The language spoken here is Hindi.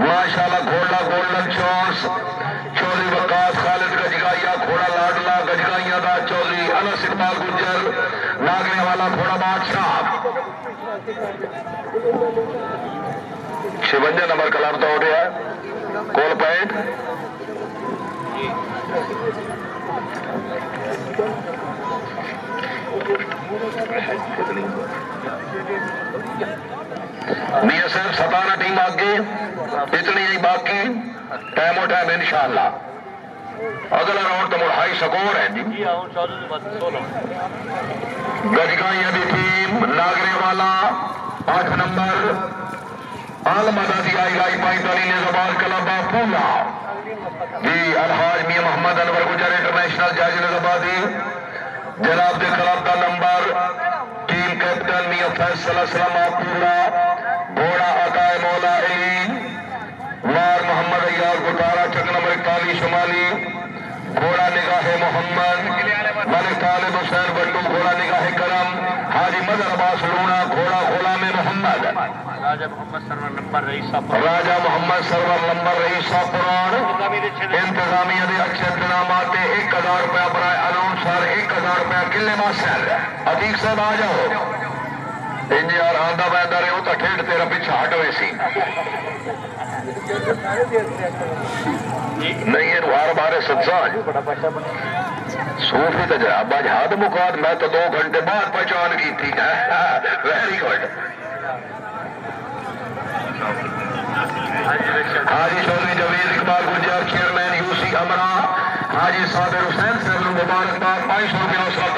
माशाल्लाह घोड़ा गोल्डन चौंस चौधरी वकास खालिद गजगाइया घोड़ा लाडला गजगाइया का चौधरी अनस इकबाल गुजर नागरे वाला घोड़ा बादशाह 56 नंबर कलाम तो हो रहा है कोल पॉइंट मियां साहब 17 टीम आगे इतनी ही बाकी टाइम और टाइम इंशाअल्लाह अगला राउंड तो मुड़ हाई स्कोर है जी गजगाइया की टीम नागरे वाला 8 नंबर आलमदादी आई लाई पाईतानी ने जबार कलाबा पूरा जी अलहाज मियां मोहम्मद अनवर गुजर इंटरनेशनल जज नजबादी जनाब के क्लब का नंबर टीम कैप्टन मियां फैसल असलम पूरा घोड़ा अकाए मौला वार मोहम्मद अय्यार गुटारा चक नंबर 41 शुमाली घोड़ा निगाह मोहम्मद मलिक तालिब हुसैन बट्टू घोड़ा निगाह करम हाजी मदर अब्बास लूना घोड़ा खोला में मोहम्मद राजा मोहम्मद सरवर नंबर रईसा पुराण इंतजामिया के अच्छे इंतजाम 1000 रुपया बराए अनाउंसर 1000 रुपया किले मास्टर अतीक साहब आ जाओ इंज यार आंदा बहदा रहे हो तो ठेठ तेरा पीछा हट वैसी नहीं है वार बारे सत्साज सूफी तो जनाब आज हद मुकाद मैं तो 2 घंटे बाद पहचान की थी वेरी गुड हाजी चौधरी जवेद इकबाल गुजर चेयरमैन यूसी अमरा हाजी साबिर हुसैन साहब मुबारकबाद 500 रुपया उसका